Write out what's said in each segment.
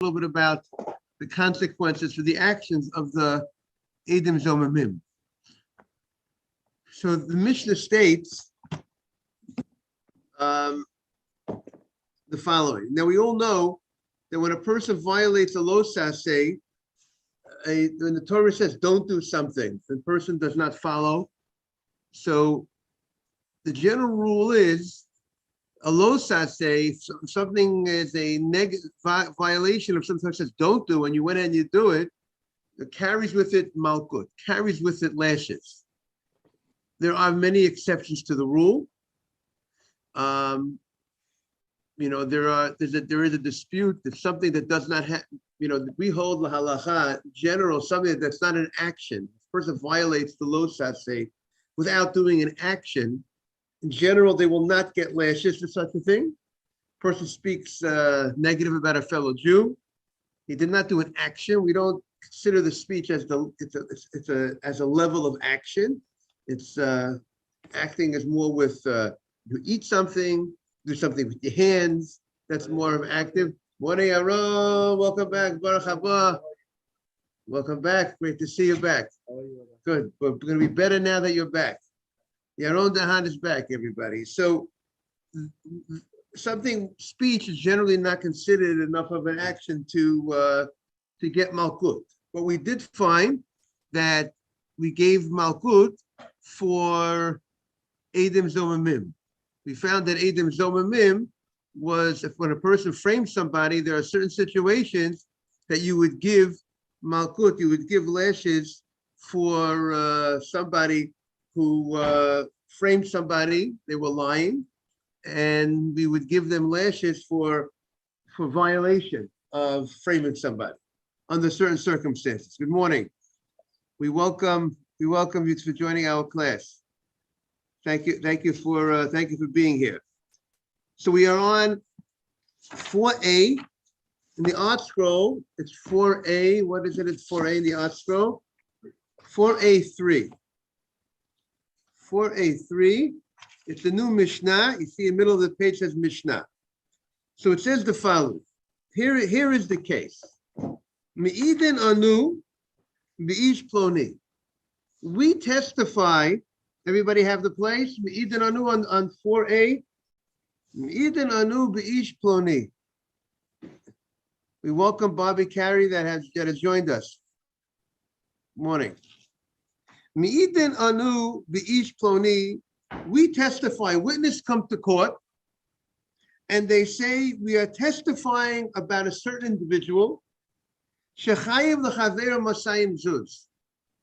little bit about the consequences for the actions of the Edim Zomamim. So the Mishnah states the following. Now we all know that when a person violates a lo saseh, when the Torah says don't do something, the person does not follow. So the general rule is a lo saseh, something is a negative violation of something that says don't do, and you went and you do it, it carries with it malkut, carries with it lashes. There are many exceptions to the rule. There is a dispute that something that does not have, we hold la halacha in general, something that's not an action. The person violates the lo saseh without doing an action. In general, they will not get lashes for such a thing. Person speaks negative about a fellow Jew. He did not do an action. We don't consider the speech as as a level of action. It's acting is more with you eat something, do something with your hands. That's more of active. Morning, Aaron. Welcome back. Baruch haba. Welcome back. Great to see you back. Good. We're going to be better now that you're back. Yaron Dahan is back, everybody. So speech is generally not considered enough of an action to get malkut. But we did find that we gave malkut for Edim Zomamim. We found that Edim Zomamim was, when a person frames somebody, there are certain situations that you would give malkut, you would give lashes for somebody who framed somebody, they were lying, and we would give them lashes for violation of framing somebody under certain circumstances. Good morning. We welcome you for joining our class. Thank you for being here. So we are on 4A in the art scroll. It's 4A. What is it? It's 4A in the art scroll. 4A3. 4A3. It's the new Mishnah. You see in the middle of the page says Mishnah. So it says the following. Here is the case. Me'idin anu be'ish ploni. We testify. Everybody have the place? Me'idin anu on 4A. Me'idin anu be'ish ploni. We welcome Bobby Carey that has joined us. Morning. Me'idin anu be'ish ploni. We testify. Witness come to court, and they say we are testifying about a certain individual. Shechayiv l'chaver masayim zuz,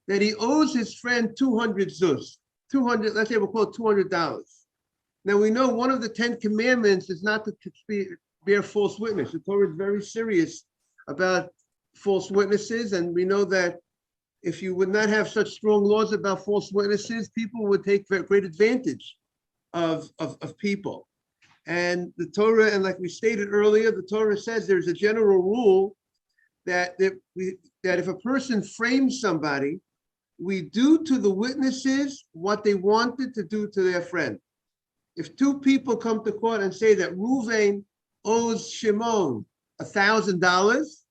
that he owes his friend 200 zuz. 200. Let's say we'll call it $200. Now we know one of the 10 commandments is not to bear false witness. The Torah is very serious about false witnesses, and we know that if you would not have such strong laws about false witnesses, people would take great advantage of people. And the Torah, and like we stated earlier, the Torah says there's a general rule that if a person frames somebody, we do to the witnesses what they wanted to do to their friend. If two people come to court and say that Ruvain owes Shimon $1,000,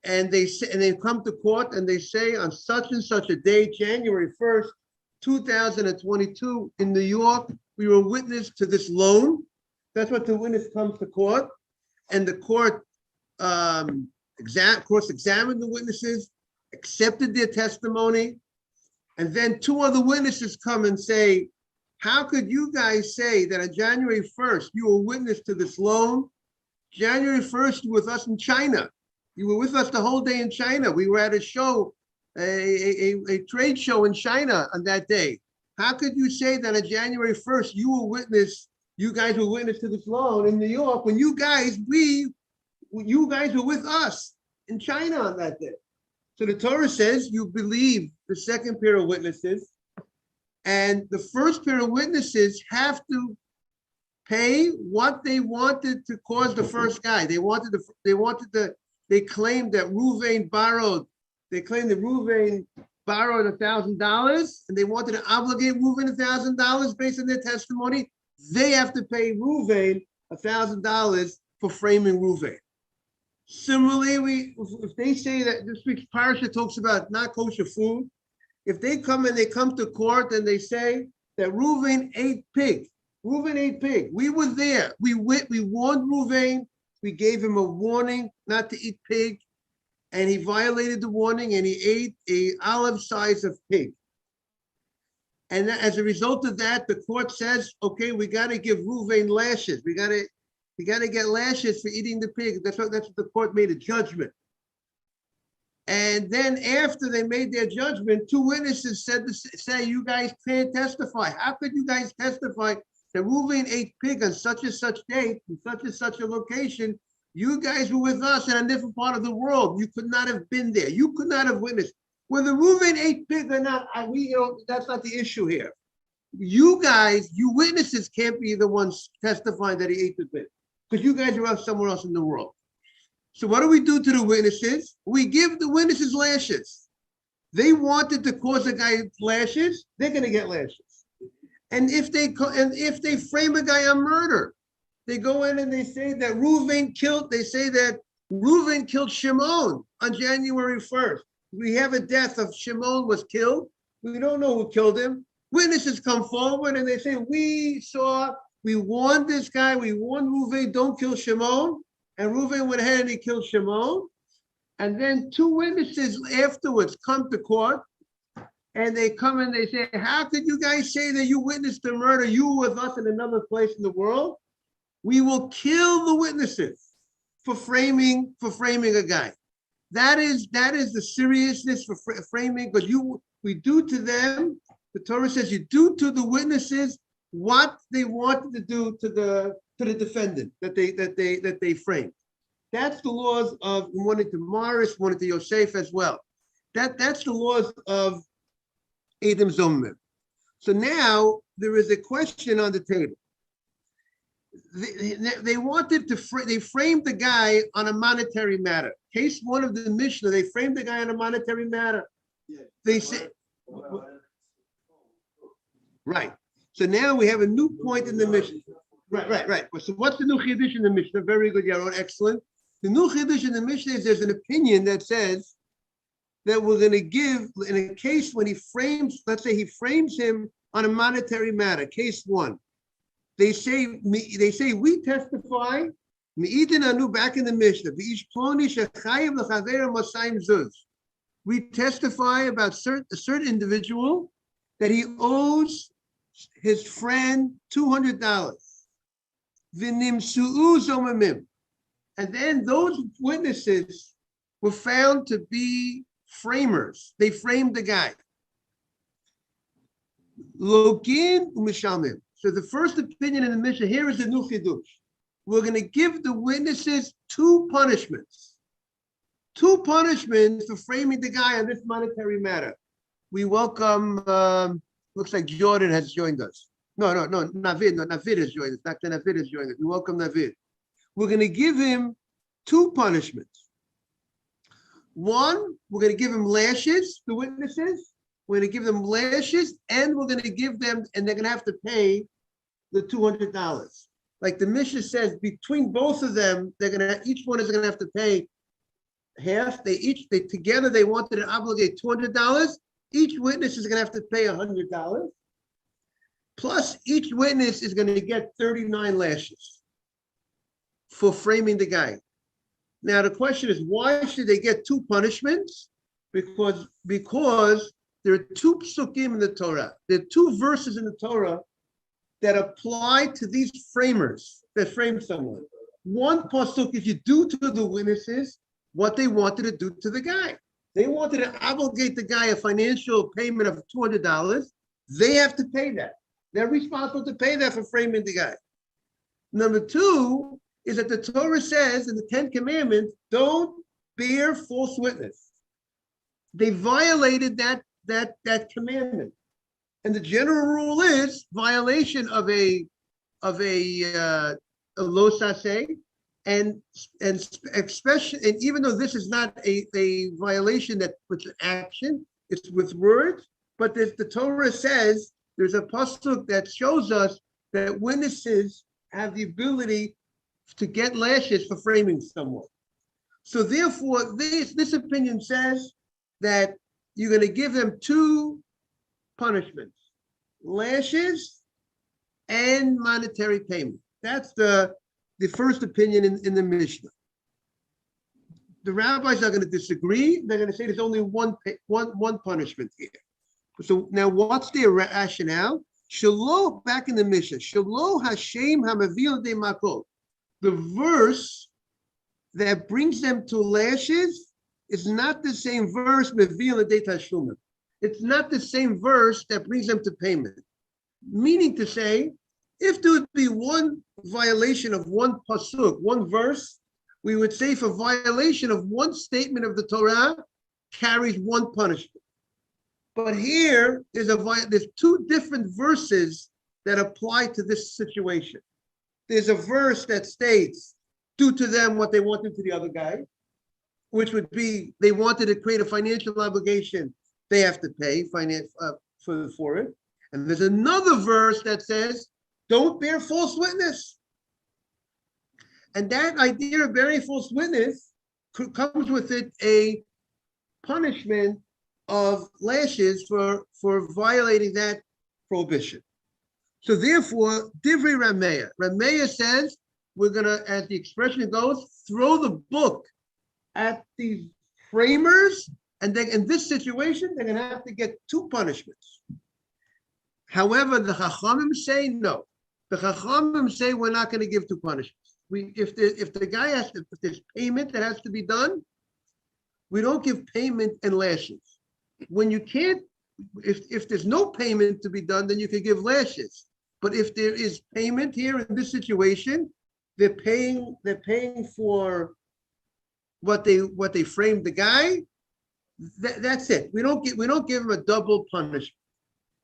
and they come to court and they say on such and such a day, January 1st, 2022 in New York, we were witness to this loan. That's what the witness comes to court, and the court cross-examined the witnesses, accepted their testimony, and then two other witnesses come and say, how could you guys say that on January 1st, you were witness to this loan? January 1st, you were with us in China. You were with us the whole day in China. We were at a show, a trade show in China on that day. How could you say that on January 1st, you guys were witness to this loan in New York when you guys were with us in China on that day? So the Torah says you believe the second pair of witnesses, and the first pair of witnesses have to pay what they wanted to cause the first guy. They claimed that Ruvain borrowed $1,000, and they wanted to obligate Ruvain $1,000 based on their testimony. They have to pay Ruvain $1,000 for framing Ruvain. Similarly, if they say that this week's parasha talks about not kosher food, if they come to court and they say that Reuven ate pig, we were there. We warned Reuven. We gave him a warning not to eat pig, and he violated the warning and he ate a olive size of pig. And as a result of that, the court says, okay, we got to give Reuven lashes. We got to get lashes for eating the pig. That's what the court made a judgment. And then after they made their judgment, two witnesses say, you guys can't testify. How could you guys testify that Reuven ate pig on such and such date, in such and such a location? You guys were with us in a different part of the world. You could not have been there. You could not have witnessed. Whether Reuven ate pig or not, that's not the issue here. You guys, you witnesses can't be the ones testifying that he ate the pig, because you guys are out somewhere else in the world. So what do we do to the witnesses? We give the witnesses lashes. They wanted to cause a guy lashes, they're going to get lashes. And if they frame a guy on murder, they go in and they say that Reuven killed Shimon on January 1st. We have a death of Shimon was killed. We don't know who killed him. Witnesses come forward and they say, we warned this guy, we warned Reuven, don't kill Shimon. And Reuven went ahead and he killed Shimon. And then two witnesses afterwards come to court and they come and they say, how could you guys say that you witnessed the murder? You were with us in another place in the world. We will kill the witnesses for framing a guy. That is the seriousness for framing, because we do to them, the Torah says you do to the witnesses what they wanted to do to the defendant that they framed. That's the laws of one to Morris, one to Yosef as well. That's the laws of Edom Zomim. So now there is a question on the table. They framed the guy on a monetary matter. Case one of the Mishnah, they framed the guy on a monetary matter. They say, right. So now we have a new point in the Mishnah. Right. So what's the new chiddush in the Mishnah? Very good, Yaron, excellent. The new chiddush in the Mishnah is there's an opinion that says that we're going to give, in a case when let's say he frames him on a monetary matter, case one. They say we testify, back in the Mishnah, we testify about a certain individual that he owes his friend $200. And then those witnesses were found to be framers. They framed the guy. Login u'mishamim. So the first opinion in the Mishnah here is the new chidush. We're going to give the witnesses two punishments for framing the guy on this monetary matter. We welcome, looks like Jordan has joined us. No, Navid has joined us. Dr. Navid has joined us. We welcome Navid. We're going to give him two punishments. One, we're going to give him lashes, the witnesses. We're going to give them lashes, and we're going to give them, and they're going to have to pay the $200. Like the Mishnah says, between both of them, each one is going to have to pay half. Together they wanted to obligate $200. Each witness is going to have to pay $100. Plus, each witness is going to get 39 lashes for framing the guy. Now the question is, why should they get two punishments? Because there are two psukim in the Torah. There are two verses in the Torah that apply to these framers that frame someone. One pasuk is you do to the witnesses what they wanted to do to the guy. They wanted to obligate the guy a financial payment of $200. They have to pay that. They're responsible to pay that for framing the guy. Number two is that the Torah says in the 10 Commandments, don't bear false witness. They violated that commandment. And the general rule is violation of a lo saseh, and especially, and even though this is not a violation that with action, it's with words, but the Torah says there's a pasuk that shows us that witnesses have the ability to get lashes for framing someone. So therefore, this opinion says that you're going to give them two punishments, lashes and monetary payment. That's the first opinion in the Mishnah. The rabbis are going to disagree. They're going to say there's only one punishment here. So now what's their rationale? Shelo, back in the Mishnah, Shelo Hashem Hamavil de Makkos. The verse that brings them to lashes is not the same verse, Mevil de Tashlumin. It's not the same verse that brings them to payment. Meaning to say, if there would be one violation of one pasuk, one verse, we would say for violation of one statement of the Torah carries one punishment. But here there's two different verses that apply to this situation. There's a verse that states, do to them what they wanted to the other guy, which would be they wanted to create a financial obligation, they have to pay for it. And there's another verse that says, don't bear false witness. And that idea of bearing false witness comes with it a punishment of lashes for violating that prohibition. So therefore, Divrei Rameya says, we're going to, as the expression goes, throw the book at these framers, and then in this situation, they're going to have to get two punishments. However, the Chachamim say no. The Chachamim say we're not going to give two punishments. If the guy if there's payment that has to be done, we don't give payment and lashes. When you can't, if there's no payment to be done, then you can give lashes. But if there is payment here in this situation, they're paying for what they framed the guy. That's it. We don't give him a double punishment.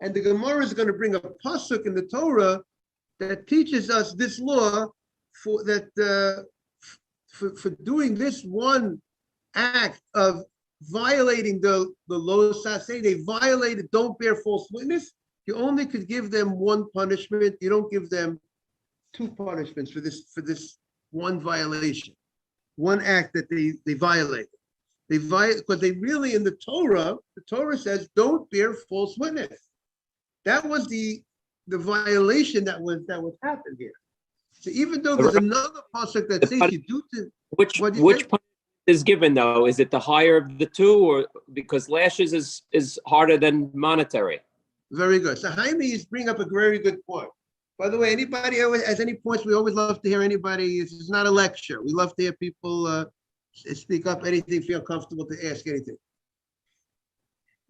And the Gemara is going to bring a pasuk in the Torah that teaches us this law for doing this one act of violating the lo saseh. They violated, don't bear false witness. You only could give them one punishment. You don't give them two punishments for this one violation, one act that they violated. They violate because they really in the Torah says don't bear false witness. That was the violation that was happened here. So even though there's another pasuk that says you do to which punishment is given though? Is it the higher of the two, or because lashes is harder than monetary? Very good. So Jaime bring up a very good point. By the way, anybody has any points? We always love to hear anybody. This is not a lecture. We love to hear people speak up. Anything, feel comfortable to ask anything.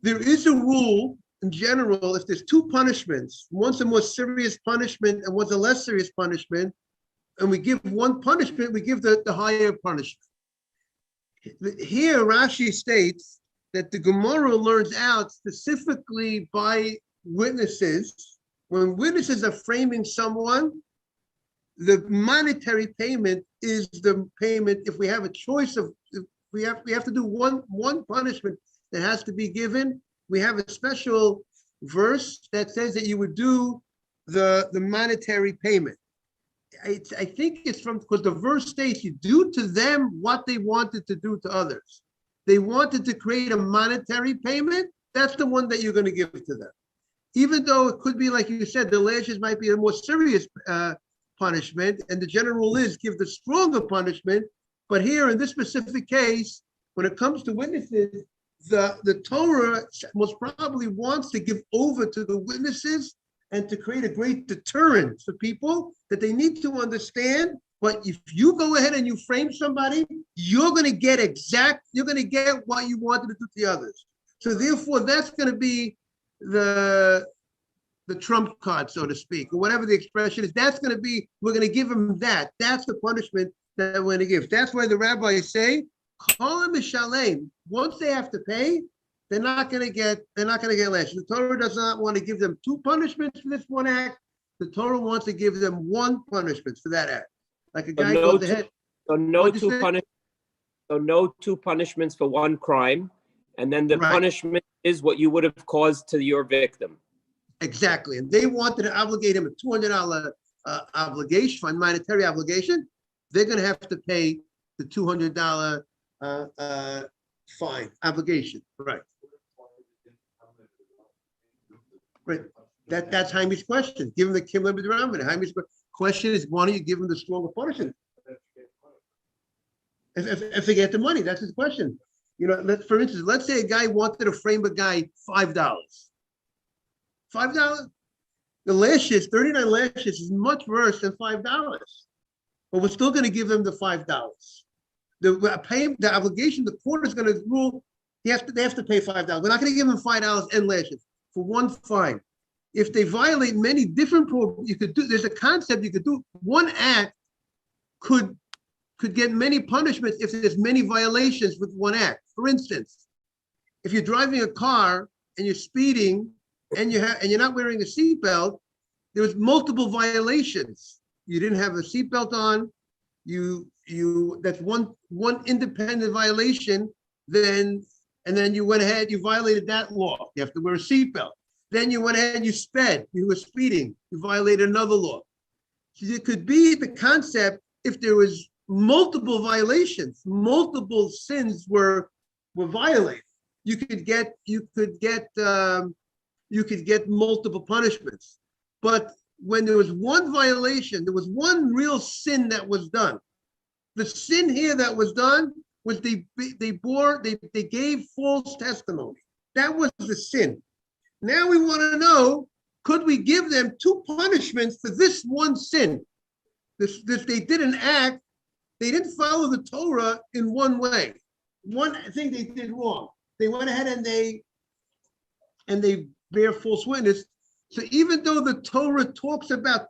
There is a rule in general. If there's two punishments, one's a more serious punishment and one's a less serious punishment, and we give one punishment, we give the higher punishment. Here, Rashi states that the Gemara learns out specifically by witnesses. When witnesses are framing someone, the monetary payment is the payment. If we have a choice of, if we have to do one punishment that has to be given, we have a special verse that says that you would do the monetary payment. I think it's because the verse states you do to them what they wanted to do to others. They wanted to create a monetary payment. That's the one that you're going to give to them. Even though it could be, like you said, the lashes might be a more serious punishment, and the general rule is give the stronger punishment. But here in this specific case, when it comes to witnesses, the Torah most probably wants to give over to the witnesses and to create a great deterrent for people that they need to understand. But if you go ahead and you frame somebody, you're going to get what you wanted to do to the others. So therefore, that's going to be the trump card, so to speak, or whatever the expression is. That's going to be, we're going to give them that. That's the punishment that we're going to give. That's why the rabbis say, call them a shalem. Once they have to pay, they're not going to get lashes. The Torah does not want to give them two punishments for this one act. The Torah wants to give them one punishment for that act. Like a guy goes ahead. So no two punishments for one crime, and then the punishment is what you would have caused to your victim. Exactly, and they wanted to obligate him a $200 obligation, monetary obligation. They're going to have to pay the $200 fine, obligation, right? Right. That's Jaime's question. Give him the Kim Limit Ramadan. Jaime's question is, why don't you give him the stronger punishment? If they get the money, that's his question. You know, for instance, let's say a guy wanted to frame a guy $5. $5? The lashes, 39 lashes is much worse than $5. But we're still going to give them the $5. The obligation, the court is going to rule, they have to pay $5. We're not going to give them $5 and lashes for one fine. If they violate many different programs, you could do, there's a concept you could do. One act could get many punishments if there's many violations with one act. For instance, if you're driving a car and you're speeding and you're not wearing a seatbelt, there was multiple violations. You didn't have a seatbelt on. That's one independent violation. And then you went ahead, you violated that law. You have to wear a seatbelt. Then you went ahead, you sped. You were speeding. You violated another law. So it could be the concept if there was multiple violations, multiple sins were violated. You could get multiple punishments. But when there was one violation, there was one real sin that was done. The sin here that was done was they gave false testimony. That was the sin. Now we want to know, could we give them two punishments for this one sin? This they did an act, they didn't follow the Torah in one way. One thing they did wrong. They went ahead and they bear false witness. So even though the Torah talks about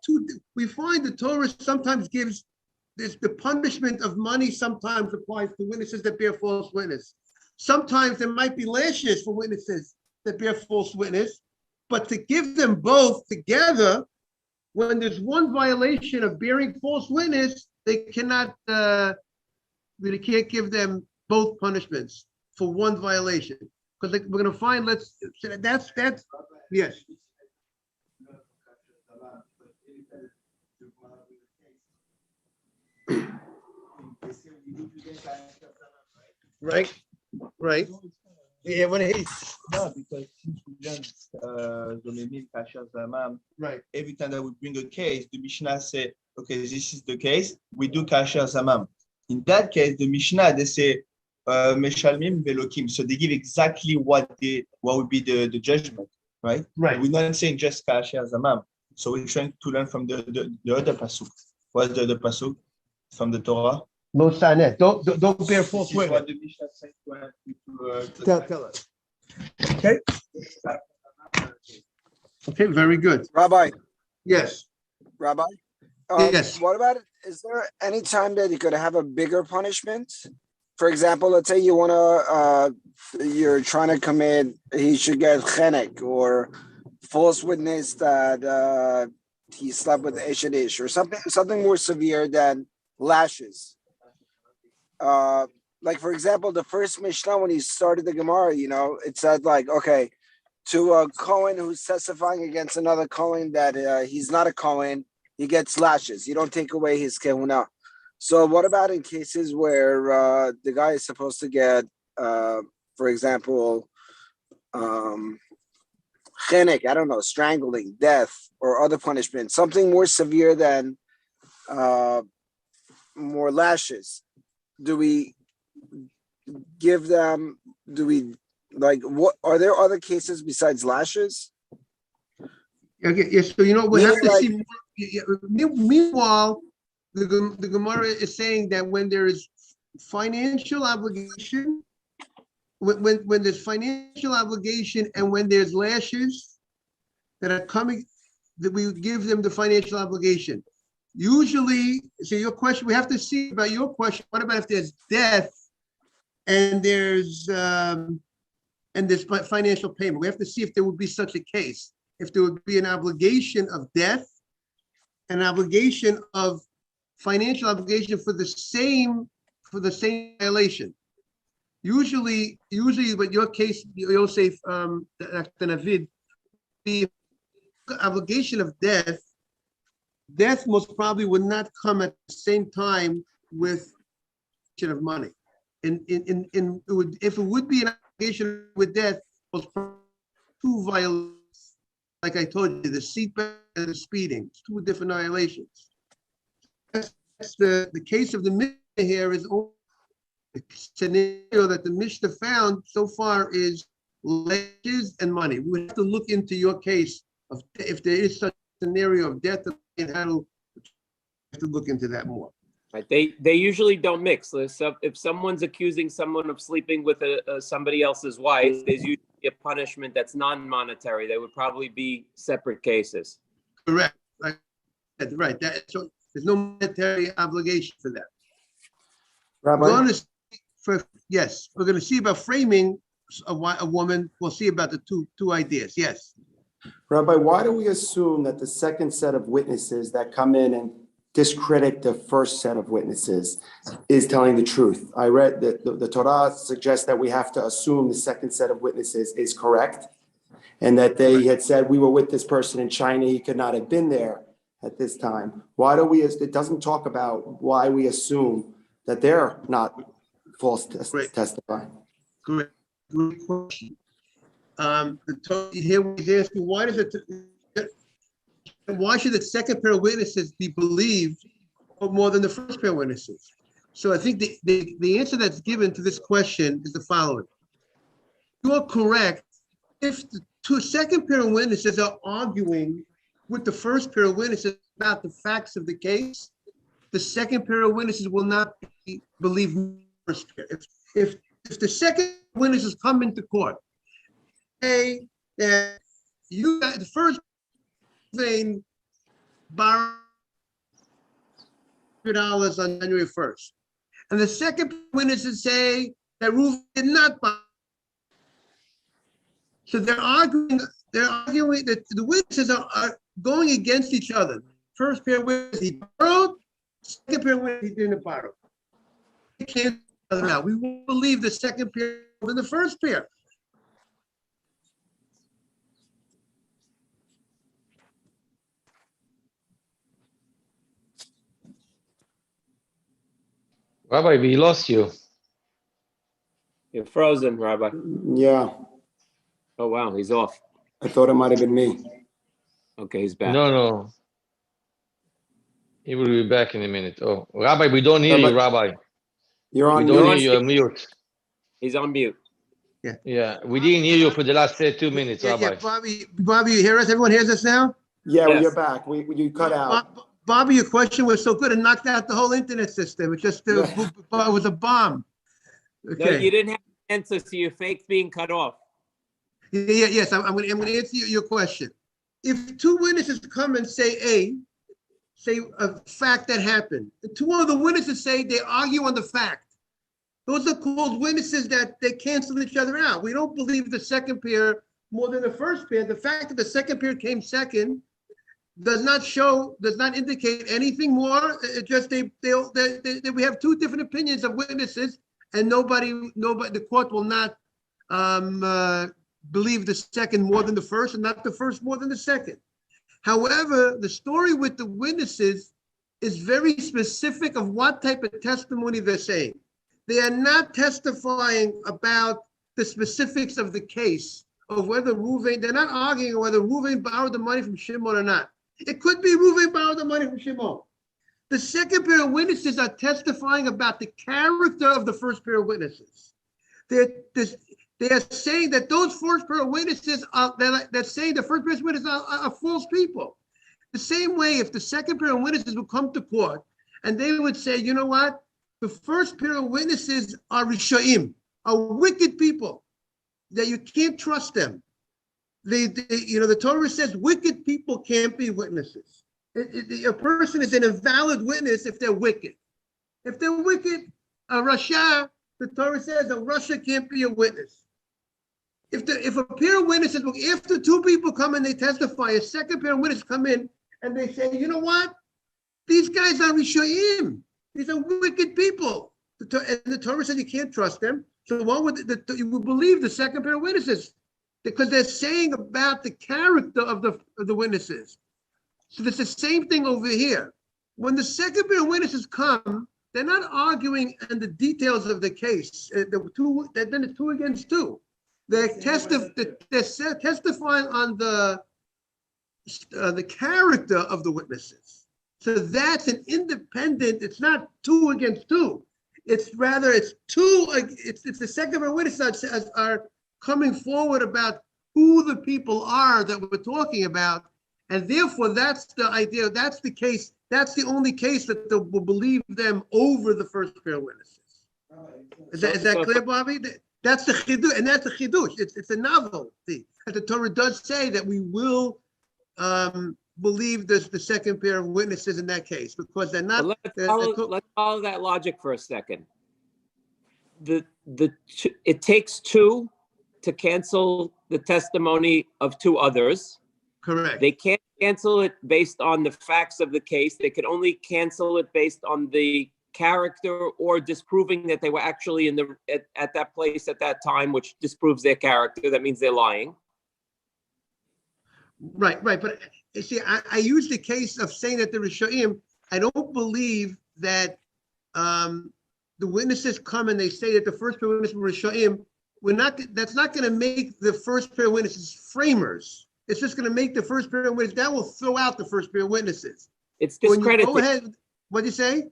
we find the Torah sometimes gives the punishment of money sometimes applies to witnesses that bear false witness. Sometimes there might be lashes for witnesses that bear false witness, but to give them both together, when there's one violation of bearing false witness, they can't give them both punishments for one violation. Because we're going to find, that's, yes. Right. Yeah, when no, because since we learned right. Every time that we bring a case, the Mishnah say, okay, this is the case, we do kasher zamam. In that case, the Mishnah, they say, Meshalmim velokim. So they give exactly what would be the judgment, right? Right. We're not saying just kasher zamam. So we're trying to learn from the other pasuk. What's the other pasuk from the Torah? No sanet. Don't bear false witness. What the Mishnah says Tell us. Okay. Okay, very good. Rabbi. Yes. Rabbi. Yes. What about it? Is there any time that you could have a bigger punishment? For example, let's say you're trying to commit, he should get chenek or false witness that he slept with Eshet Ish or something more severe than lashes. Like for example, the first Mishnah when he started the Gemara, it said like, okay, to a Kohen who's testifying against another Kohen that he's not a Kohen, he gets lashes. You don't take away his kehuna. So what about in cases where the guy is supposed to get, for example, chenek, I don't know, strangling, death, or other punishment, something more severe than more lashes? Do we give them, what are there other cases besides lashes? Okay, yes, so we have to see more. Meanwhile, the Gemara is saying that when there is financial obligation, when there's financial obligation and when there's lashes that are coming, that we would give them the financial obligation. Usually, so your question, we have to see about your question. What about if there's death and there's financial payment? We have to see if there would be such a case. If there would be an obligation of death, an obligation of financial obligation for the same violation. Usually, with your case, Yosef, the obligation of death most probably would not come at the same time with of money. if it would be an allegation with death, was two violations. Like I told you, the seatbelt and the speeding, it's two different violations. That's the case of the Mishnah here is only the scenario that the Mishnah found so far is lashes and money. We have to look into your case of if there is such a scenario of death and how to have to look into that more. Right. They usually don't mix. So if someone's accusing someone of sleeping with somebody else's wife, there's usually a punishment that's non-monetary. They would probably be separate cases. Correct. Right. So there's no monetary obligation for that. Rabbi? We're going to we're going to see about framing a woman. We'll see about the two ideas. Yes. Rabbi, why do we assume that the second set of witnesses that come in and discredit the first set of witnesses is telling the truth? I read that the Torah suggests that we have to assume the second set of witnesses is correct, and that they had said, we were with this person in China, he could not have been there at this time. Why do we, it doesn't talk about why we assume that they're not false testifying. Great question. Here we're asking, why should the second pair of witnesses be believed more than the first pair of witnesses? So I think the answer that's given to this question is the following. You're correct. If the second pair of witnesses are arguing with the first pair of witnesses about the facts of the case, the second pair of witnesses will not be believed first pair. If the second witnesses come into court, say that you got the first thing borrowed $100 on January 1st, and the second witnesses say that Reuven did not borrow. So they're arguing that the witnesses are going against each other. First pair of witnesses he borrowed, second pair of witnesses he didn't borrow. They can't now. We won't believe the second pair than the first pair. Rabbi, we lost you. You're frozen, Rabbi. Yeah, Oh, wow, he's off. I thought it might have been me. Okay, he's back. No. He will be back in a minute. Oh, Rabbi, we don't hear you, Rabbi. You're We on don't mute. hear you. Mute. He's on mute. Yeah, we didn't hear you for the last 2 minutes, Rabbi. Bobby, you hear us? Everyone hears us now? Yeah, Yes. you're back. You cut out. Bobby, your question was so good it knocked out the whole internet system. It just it was a bomb. Okay. No, you didn't have an answer, so you faked being cut off. Yes, I'm going to answer your question. If two witnesses come and say a fact that happened, the two other witnesses say they argue on the fact. Those are called witnesses that they cancel each other out. We don't believe the second pair more than the first pair. The fact that the second pair came second does not indicate anything more. It just we have two different opinions of witnesses, and nobody, the court will not believe the second more than the first, and not the first more than the second. However, the story with the witnesses is very specific of what type of testimony they're saying. They are not testifying about the specifics of the case of whether Reuven, they're not arguing whether Reuven borrowed the money from Shimon or not. It could be Reuven borrowed the money from Shimon. The second pair of witnesses are testifying about the character of the first pair of witnesses. They're saying that those first pair of witnesses they're saying the first pair of witnesses are false people. The same way, if the second pair of witnesses would come to court and they would say, you know what? The first pair of witnesses are Rishoim, are wicked people, that you can't trust them. The Torah says wicked people can't be witnesses. A person is an invalid witness if they're wicked. If they're wicked, a Rasha, the Torah says a Rasha can't be a witness. If a pair of witnesses, after two people come and they testify, a second pair of witnesses come in and they say, you know what? These guys are Rishoim. These are wicked people. And the Torah says you can't trust them. So you would believe the second pair of witnesses because they're saying about the character of the witnesses. So it's the same thing over here. When the second pair of witnesses come, they're not arguing in the details of the case. Then it's 2 against 2. They're testifying on the character of the witnesses. So that's an independent, it's not 2 against 2. It's rather, it's the second pair of witnesses are coming forward about who the people are that we're talking about. And therefore, that's the idea, that's the case, that's the only case that will believe them over the first pair of witnesses. Is that clear, Bobby? That's the chidush, and that's the chidush. It's a novelty. And the Torah does say that we will believe the second pair of witnesses in that case, because they're not. Let's follow that logic for a second. It takes 2 to cancel the testimony of 2 others. Correct. They can't cancel it based on the facts of the case. They can only cancel it based on the character or disproving that they were actually at that place at that time, which disproves their character. That means they're lying. Right. But you see, I use the case of saying that the Rishonim, I don't believe that the witnesses come and they say that the first pair of witnesses were Rishonim. That's not going to make the first pair of witnesses framers. It's just going to make the first pair of witnesses, that will throw out the first pair of witnesses. It's discredited. Go ahead, what'd you say?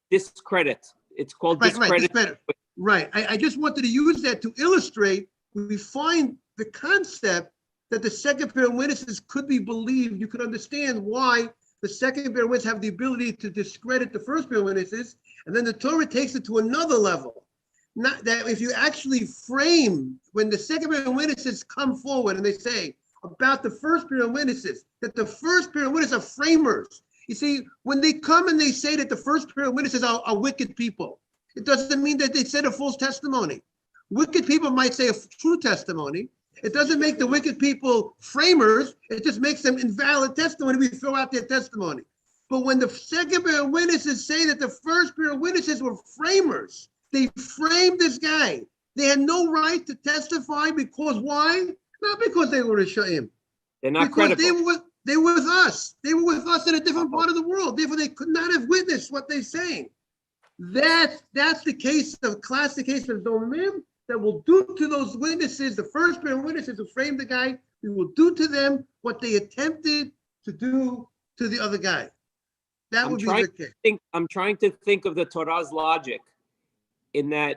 Discredit. It's called discredit. Right. I just wanted to use that to illustrate, we find the concept that the second pair of witnesses could be believed. You could understand why the second pair of witnesses have the ability to discredit the first pair of witnesses. And then the Torah takes it to another level. Not that if you actually frame, when the second pair of witnesses come forward and they say about the first pair of witnesses, that the first pair of witnesses are framers. You see, when they come and they say that the first pair of witnesses are wicked people, it doesn't mean that they said a false testimony. Wicked people might say a true testimony. It doesn't make the wicked people framers. It just makes them invalid testimony. We throw out their testimony. But when the second pair of witnesses say that the first pair of witnesses were framers, they framed this guy. They had no right to testify because why? Not because they were Rishonim. They're not because credible. They were with us. They were with us in a different part of the world. Therefore, they could not have witnessed what they're saying. That's the case of classic case of Domim that will do to those witnesses, the first pair of witnesses who framed the guy, we will do to them what they attempted to do to the other guy. That would be the case. I'm trying to think of the Torah's logic in that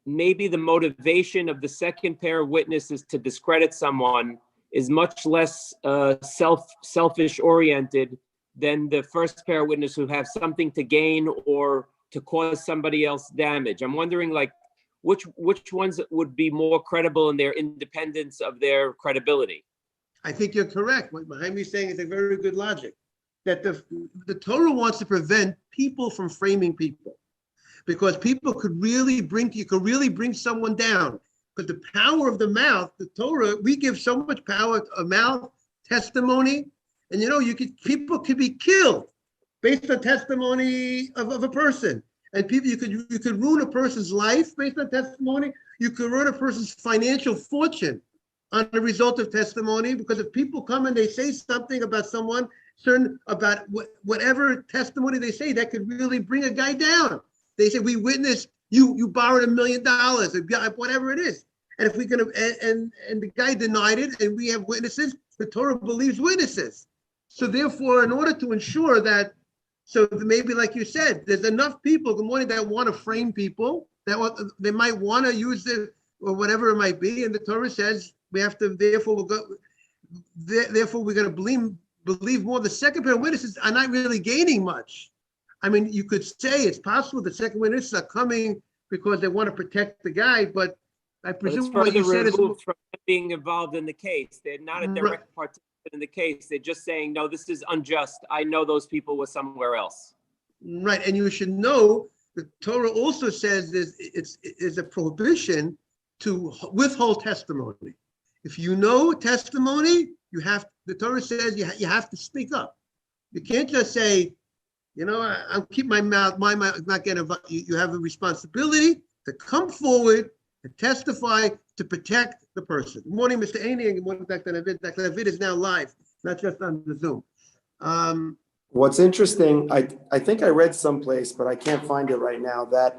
maybe the motivation of the second pair of witnesses to discredit someone is much less selfish oriented than the first pair of witnesses who have something to gain or to cause somebody else damage. I'm wondering, like, which ones would be more credible in their independence of their credibility? I think you're correct. What Mahami's saying is a very good logic. That the Torah wants to prevent people from framing people, because people could really bring someone down. Because the power of the mouth, the Torah, we give so much power to a mouth, testimony, and people could be killed based on testimony of a person. And people, you could ruin a person's life based on testimony. You could ruin a person's financial fortune on the result of testimony, because if people come and they say something about someone, about whatever testimony they say, that could really bring a guy down. They say, we witnessed you borrowed $1 million, whatever it is. And if we can, and the guy denied it, and we have witnesses, the Torah believes witnesses. So therefore, in order to ensure that, so maybe like you said, there's enough people, good morning, that want to frame people, that they might want to use it or whatever it might be. And the Torah says we have to, therefore we're going to believe more. The second pair of witnesses are not really gaining much. I mean, you could say it's possible the second witnesses are coming because they want to protect the guy, but I presume what you said is from being involved in the case. They're not a direct participant in the case. They're just saying, no, this is unjust. I know those people were somewhere else. Right, and you should know the Torah also says it's a prohibition to withhold testimony. If you know testimony, the Torah says you have to speak up. You can't just say, I'll keep my mouth not getting. You have a responsibility to come forward to testify to protect the person. Good morning, Mr. Aney, and good morning, Dr. Navid. Dr. Navid is now live, not just on the Zoom. What's interesting, I think I read someplace, but I can't find it right now, that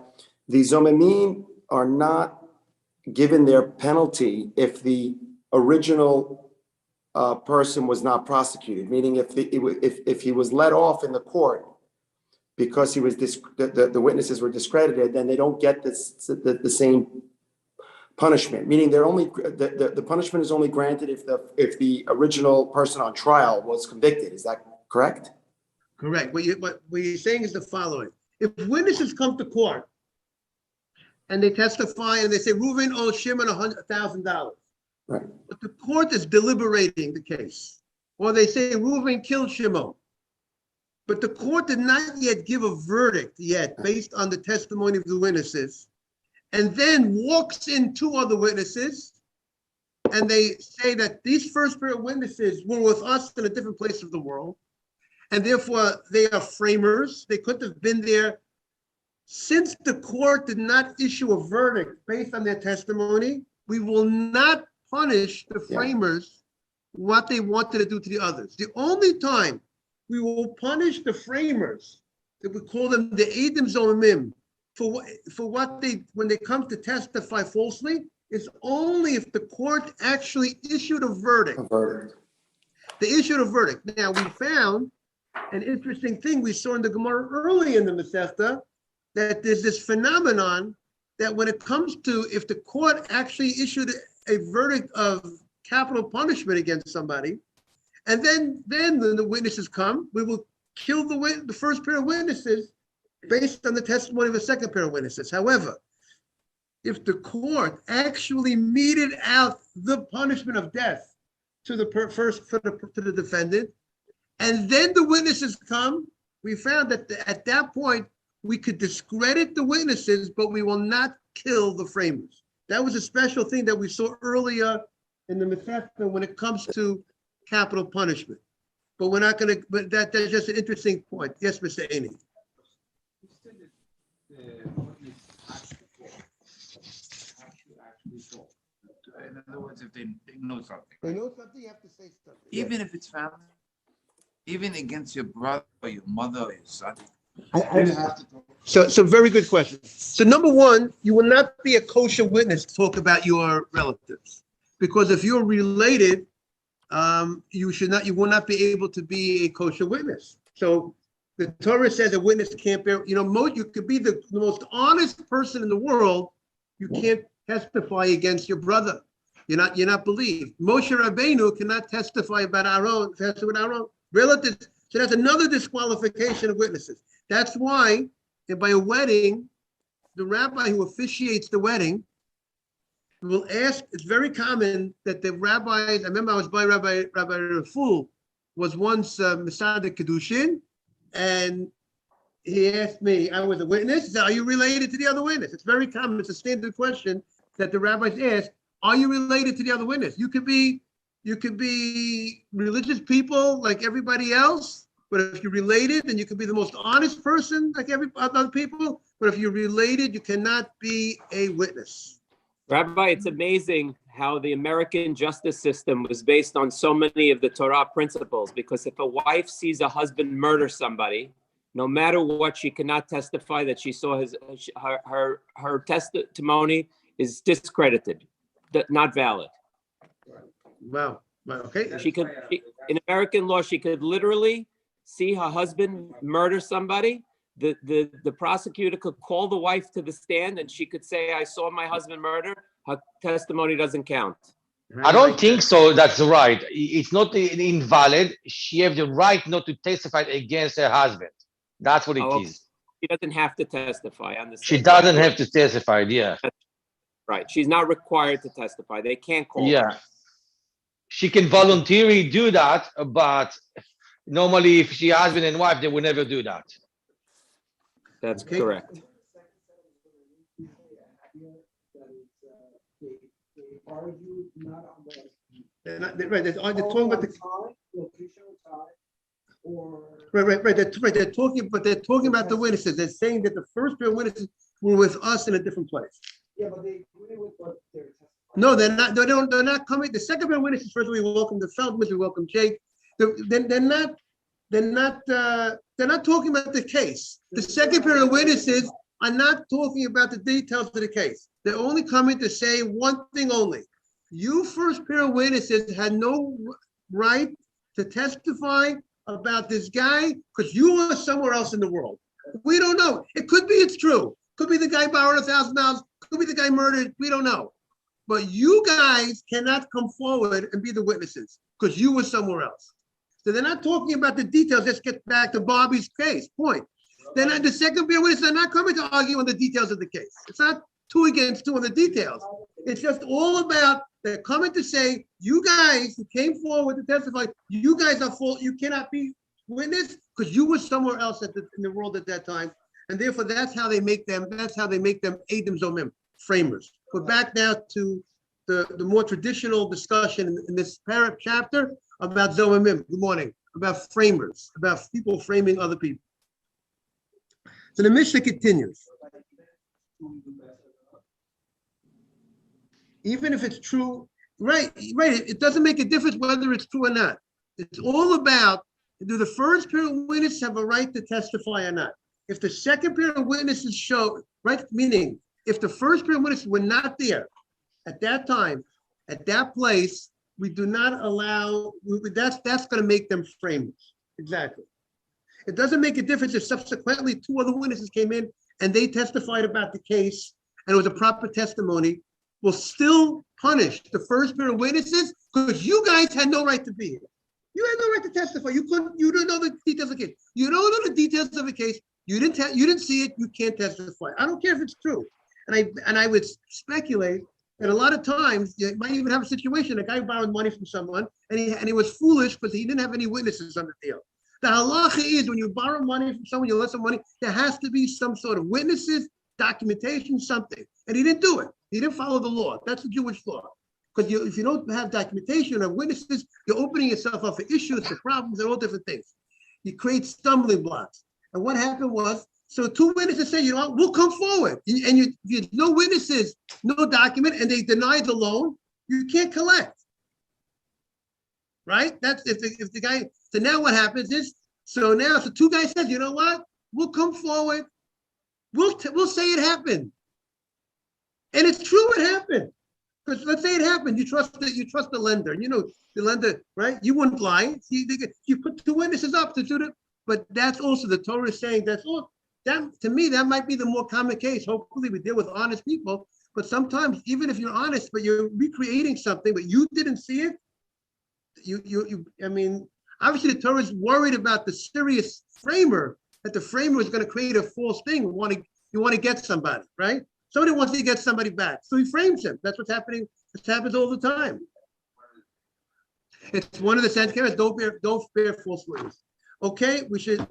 the Zomimim are not given their penalty if the original person was not prosecuted, meaning if he was let off in the court because he was the witnesses were discredited, then they don't get the same punishment. Meaning they're only the punishment is only granted if the original person on trial was convicted. Is that correct? Correct. What you're saying is the following. If witnesses come to court and they testify and they say, Reuven owes Shimon $100,000. Right. But the court is deliberating the case. Or they say Reuven killed Shimon. But the court did not yet give a verdict yet based on the testimony of the witnesses. And then walks in two other witnesses and they say that these first pair of witnesses were with us in a different place of the world. And therefore, they are framers. They couldn't have been there. Since the court did not issue a verdict based on their testimony, we will not punish the framers what they wanted to do to the others. The only time we will punish the framers, that we call them the Eidim Zomimim, for what they, when they come to testify falsely, is only if the court actually issued a verdict. They issued a verdict. Now, we found an interesting thing we saw in the Gemara early in the Masechta, that there's this phenomenon that when it comes to if the court actually issued a verdict of capital punishment against somebody, and then the witnesses come, we will kill the first pair of witnesses based on the testimony of the second pair of witnesses. However, if the court actually meted out the punishment of death to the to the defendant, and then the witnesses come, we found that at that point, we could discredit the witnesses, but we will not kill the framers. That was a special thing that we saw earlier in the Masechta when it comes to capital punishment. But we're not going to, but that's just an interesting point. Yes, Mr. Amy. In other words, if they know something. They know something, you have to say something. Even if it's family, even against your brother or your mother or your son. So very good question. So number one, you will not be a kosher witness to talk about your relatives, because if you're related, you will not be able to be a kosher witness. So the Torah says a witness can't bear, you could be the most honest person in the world, you can't testify against your brother. You're not believed. Moshe Rabbeinu cannot testify about our own relatives. So that's another disqualification of witnesses. That's why, by a wedding, the rabbi who officiates the wedding will ask. It's very common that the rabbis. I remember I was by Rabbi Raful was once Masada Kedushin, and he asked me. I was a witness. He said, "Are you related to the other witness?" It's very common. It's a standard question that the rabbis ask. Are you related to the other witness? You could be religious people like everybody else, but if you're related, then you can be the most honest person like other people. But if you're related, you cannot be a witness. Rabbi, it's amazing how the American justice system was based on so many of the Torah principles, because if a wife sees a husband murder somebody, no matter what, she cannot testify that she saw her testimony is discredited, not valid. Wow. Okay. In American law, she could literally see her husband murder somebody. The prosecutor could call the wife to the stand and she could say, I saw my husband murder. Her testimony doesn't count. I don't think so. That's right. It's not invalid. She has the right not to testify against her husband. That's what it is. She doesn't have to testify. I understand. She doesn't have to testify. Yeah. Right. She's not required to testify. They can't call her. She can voluntarily do that, but normally if she husband and wife, they will never do that. That's correct. They're talking about the right. They're talking about the witnesses. They're saying that the first pair of witnesses were with us in a different place. Yeah, but they agree with what they're testifying. No, they're not. They're not coming. The second pair of witnesses, first we welcome the Feldmans, we welcome Jake. They're not they're not talking about the case. The second pair of witnesses are not talking about the details of the case. They're only coming to say one thing only. You first pair of witnesses had no right to testify about this guy because you were somewhere else in the world. We don't know. It could be it's true. Could be the guy borrowed $1,000. Could be the guy murdered. We don't know. But you guys cannot come forward and be the witnesses because you were somewhere else. So they're not talking about the details. Let's get back to Bobby's case point. Then the second pair of witnesses are not coming to argue on the details of the case. It's not 2 against 2 on the details. It's just all about they're coming to say, you guys who came forward to testify, you guys are full. You cannot be witness because you were somewhere else in the world at that time. And therefore, that's how they make them Adam Zomim, framers. We're back now to the more traditional discussion in this chapter about Zomim. Good morning. About framers, about people framing other people. So the Mishnah continues. Even if it's true, right, it doesn't make a difference whether it's true or not. It's all about, do the first pair of witnesses have a right to testify or not? If the second pair of witnesses show, right, meaning if the first pair of witnesses were not there at that time, at that place, we do not allow, that's going to make them framers. Exactly. It doesn't make a difference if subsequently 2 other witnesses came in and they testified about the case and it was a proper testimony. Will still punish the first pair of witnesses because you guys had no right to be here. You had no right to testify. You don't know the details of the case. You don't know the details of the case. You didn't see it. You can't testify. I don't care if it's true. And I would speculate that a lot of times you might even have a situation. A guy borrowed money from someone and he was foolish because he didn't have any witnesses on the deal. The halacha is when you borrow money from someone, you lend some money, there has to be some sort of witnesses, documentation, something. And he didn't do it. He didn't follow the law. That's the Jewish law. Because if you don't have documentation of witnesses, you're opening yourself up for issues, for problems, and all different things. You create stumbling blocks. And what happened was, so 2 witnesses say, you know what, we'll come forward. And you no witnesses, no document, and they deny the loan, you can't collect. Right? That's if the guy, so now what happens is, so 2 guys said, you know what, we'll come forward. We'll say it happened. And it's true it happened. Because let's say it happened, you trust the lender. And you know the lender, right? You wouldn't lie. You put 2 witnesses up to do it. But that's also the Torah is saying that's all. That to me, that might be the more common case. Hopefully we deal with honest people. But sometimes, even if you're honest, but you're recreating something, but you didn't see it, I mean, obviously the Torah is worried about the serious framer, that the framer is going to create a false thing. You want to get somebody, right? Somebody wants to get somebody back, so he frames him. That's what's happening. This happens all the time. It's one of the sentences. Don't bear false witness. Okay, we should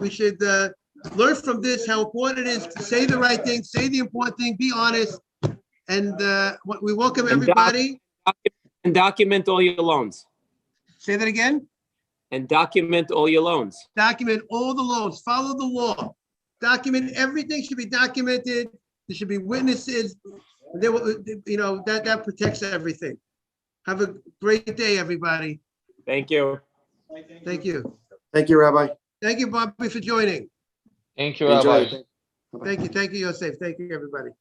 learn from this how important it is to say the right thing, say the important thing, be honest, and we welcome everybody. And document all your loans. Say that again. And document all your loans. Document all the loans. Follow the law. Document everything should be documented. There should be witnesses. That protects everything. Have a great day, everybody. Thank you. Thank you. Thank you, Rabbi. Thank you, Bobby, for joining. Thank you, Enjoy. Rabbi. Thank you, Yosef. Thank you, everybody.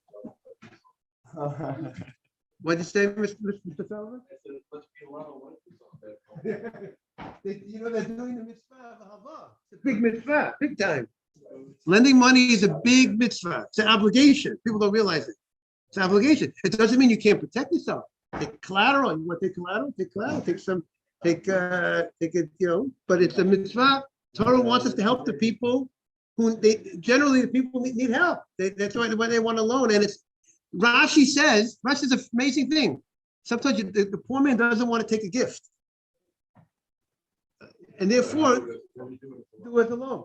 What did you say, Mr. Feldman? They're doing the mitzvah of Hava. It's a big mitzvah, big time. Lending money is a big mitzvah. It's an obligation. People don't realize it. It's an obligation. It doesn't mean you can't protect yourself. Take collateral. You want to take collateral? Take collateral. Take it, but it's a mitzvah. Torah wants us to help the people who the people need help. That's why they want a loan. And Rashi says an amazing thing. Sometimes the poor man doesn't want to take a gift. And therefore, do it alone.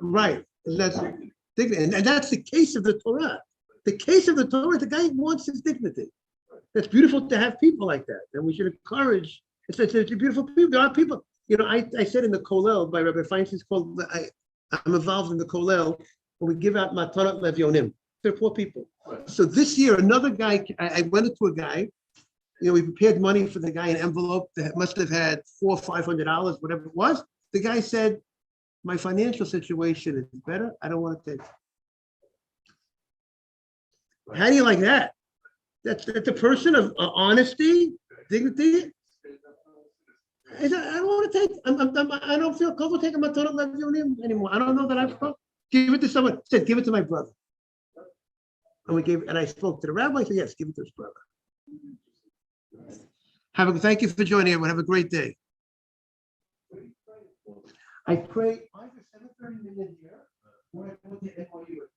Right. And that's the case of the Torah. The case of the Torah, the guy wants his dignity. It's beautiful to have people like that. And we should encourage. It's beautiful people. There are people, I said in the Kollel by Rabbi Feinstein's called, I'm involved in the Kollel when we give out Matanot Levyonim. They're poor people. So this year, another guy, I went into a guy, we prepared money for the guy in an envelope that must have had $400 or $500, whatever it was. The guy said, my financial situation is better. I don't want to take it. How do you like that? That's a person of honesty, dignity. I don't want to take, I don't feel comfortable taking my total levy anymore. I don't know that I've give it to someone. Said, give it to my brother. And I spoke to the rabbi. I said, yes, give it to his brother. Thank you for joining everyone. Have a great day. I pray 5 or 7:30 minutes here. When I go to NYU.